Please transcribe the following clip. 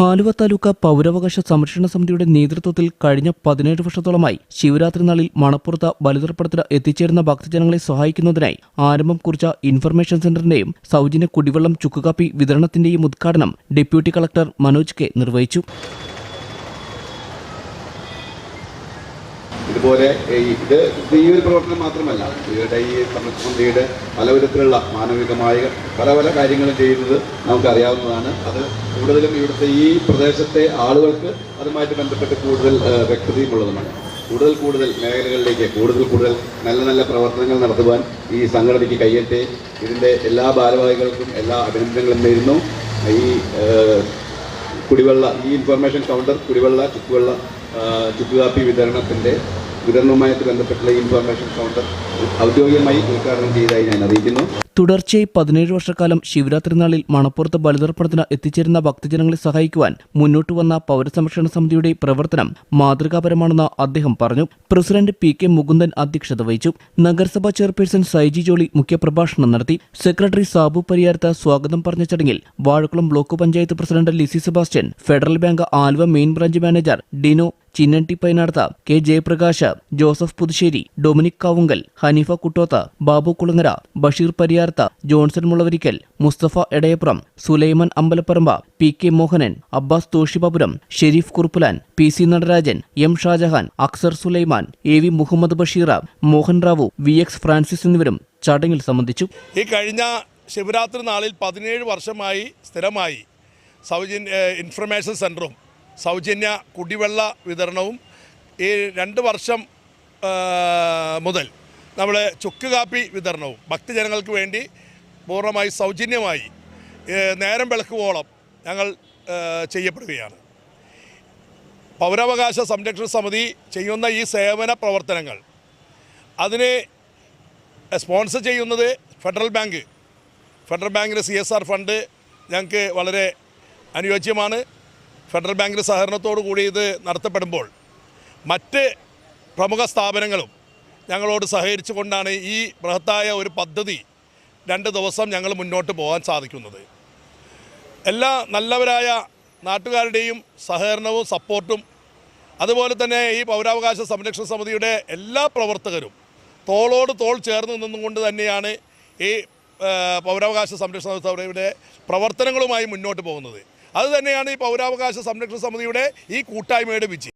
ആലുവ താലൂക്ക് പൗരാവകാശ സംരക്ഷണ സമിതിയുടെ നേതൃത്വത്തിൽ കഴിഞ്ഞ 17 വർഷത്തോളമായി ശിവരാത്രി നാളിൽ മണപ്പുറത്ത് ബലിതർപ്പണത്തിന് എത്തിച്ചേരുന്ന ഭക്തജനങ്ങളെ സഹായിക്കുന്നതിനായി ആരംഭം കുറിച്ച ഇൻഫർമേഷൻ സെന്ററിന്റെയും സൗജന്യ കുടിവെള്ളം ചുക്കുകാപ്പി വിതരണത്തിന്റെയും ഉദ്ഘാടനം ഡെപ്യൂട്ടി കളക്ടർ മനോജ് കെ നിർവഹിച്ചു. ഇതുപോലെ ഇത് ഈ ഒരു പ്രവർത്തനം മാത്രമല്ല, ഇവരുടെ ഈ സമിതിയുടെ പലവിധത്തിലുള്ള മാനവികമായ പല കാര്യങ്ങളും ചെയ്യുന്നത് നമുക്കറിയാവുന്നതാണ്. അത് കൂടുതലും ഇവിടുത്തെ ഈ പ്രദേശത്തെ ആളുകൾക്ക് അതുമായിട്ട് ബന്ധപ്പെട്ട് കൂടുതൽ വ്യക്തതയുമുള്ളതുമാണ്. കൂടുതൽ മേഖലകളിലേക്ക് കൂടുതൽ നല്ല പ്രവർത്തനങ്ങൾ നടത്തുവാൻ ഈ സംഘടനയ്ക്ക് കഴിയട്ടെ. ഇതിൻ്റെ എല്ലാ ഭാരവാഹികൾക്കും എല്ലാ അഭിനന്ദനങ്ങളും നേരുന്നു. ഈ ഇൻഫർമേഷൻ കൗണ്ടർ ചുക്കുകാപ്പി വിതരണവുമായിട്ട് ബന്ധപ്പെട്ടുള്ള ഇൻഫർമേഷൻ കൗണ്ടർ ഔദ്യോഗികമായി ഉദ്ഘാടനം ചെയ്തതായി ഞാൻ അറിയിക്കുന്നു. തുടർച്ചയായി 17 വർഷക്കാലം ശിവരാത്രി നാളിൽ മണപ്പുറത്ത് ബലിതർപ്പണത്തിന് എത്തിച്ചേരുന്ന ഭക്തജനങ്ങളെ സഹായിക്കുവാൻ മുന്നോട്ട് വന്ന പൗരസംരക്ഷണ സമിതിയുടെ പ്രവർത്തനം മാതൃകാപരമാണെന്ന് അദ്ദേഹം പറഞ്ഞു. President P K. മുകുന്ദൻ അധ്യക്ഷത വഹിച്ചു. നഗരസഭാ ചെയർപേഴ്സൺ സൈജി ജോളി മുഖ്യപ്രഭാഷണം നടത്തി. സെക്രട്ടറി സാബു പരിയാരത്ത് സ്വാഗതം പറഞ്ഞ ചടങ്ങിൽ Vazhakulam block panchayat president Lissy Sebastian, Federal Bank Aluva main branch manager Dino Chinnandi Painadath, K Jayaprakash, Joseph Puthussery, Dominic Kavungal, Haneefa Kuttoth, Babu Kulangara, Basheer Pariyarath, Johnson Mulavarikkal, Musthafa Edayappuram, Sulaiman Ambalaparamba, P K. Mohanan, Abbas Thoshibapuram, Shareef Kuruppulan, P C. Natarajan, M. Shajahan, Aksar Sulaiman, A V. Muhammad Basheer, Mohan Rao, V X. Francis എന്നിവരും ചടങ്ങിൽ സംബന്ധിച്ചു. ഈ കഴിഞ്ഞ ശിവരാത്രി നാളിൽ 17 വർഷമായി സ്ഥിരമായി സൗജന്യ ഇൻഫർമേഷൻ സെൻ്ററും സൗജന്യ കുടിവെള്ള വിതരണവും ഈ 2 വർഷം മുതൽ നമ്മൾ ചുക്കുകാപ്പി വിതരണവും ഭക്തജനങ്ങൾക്ക് വേണ്ടി പൂർണ്ണമായി സൗജന്യമായി നേരം വെളുക്കുവോളം ഞങ്ങൾ ചെയ്യപ്പെടുകയാണ്. പൗരാവകാശ സംരക്ഷണ സമിതി ചെയ്യുന്ന ഈ സേവന പ്രവർത്തനങ്ങൾ അതിനെ സ്പോൺസർ ചെയ്യുന്നത് ഫെഡറൽ ബാങ്കിൻ്റെ CSR ഫണ്ട് ഞങ്ങൾക്ക് വളരെ അനുയോജ്യമാണ്. ഫെഡറൽ ബാങ്കിൻ്റെ സഹകരണത്തോടു കൂടി ഇത് നടത്തപ്പെടുമ്പോൾ മറ്റ് പ്രമുഖ സ്ഥാപനങ്ങളും ഞങ്ങളോട് സഹകരിച്ചു കൊണ്ടാണ് ഈ ബൃഹത്തായ ഒരു പദ്ധതി 2 ദിവസം ഞങ്ങൾ മുന്നോട്ട് പോകാൻ സാധിക്കുന്നത്. എല്ലാ നല്ലവരായ നാട്ടുകാരുടെയും സഹകരണവും സപ്പോർട്ടും അതുപോലെ തന്നെ ഈ പൗരാവകാശ സംരക്ഷണ സമിതിയുടെ എല്ലാ പ്രവർത്തകരും തോളോട് തോൾ ചേർന്ന് നിന്നുകൊണ്ട് തന്നെയാണ് ഈ പൗരാവകാശ സംരക്ഷണ സമിതിയുടെ പ്രവർത്തനങ്ങളുമായി മുന്നോട്ട് പോകുന്നത്. അതുതന്നെയാണ് ഈ പൗരാവകാശ സംരക്ഷണ സമിതിയുടെ ഈ കൂട്ടായ്മയുടെ വിജയം.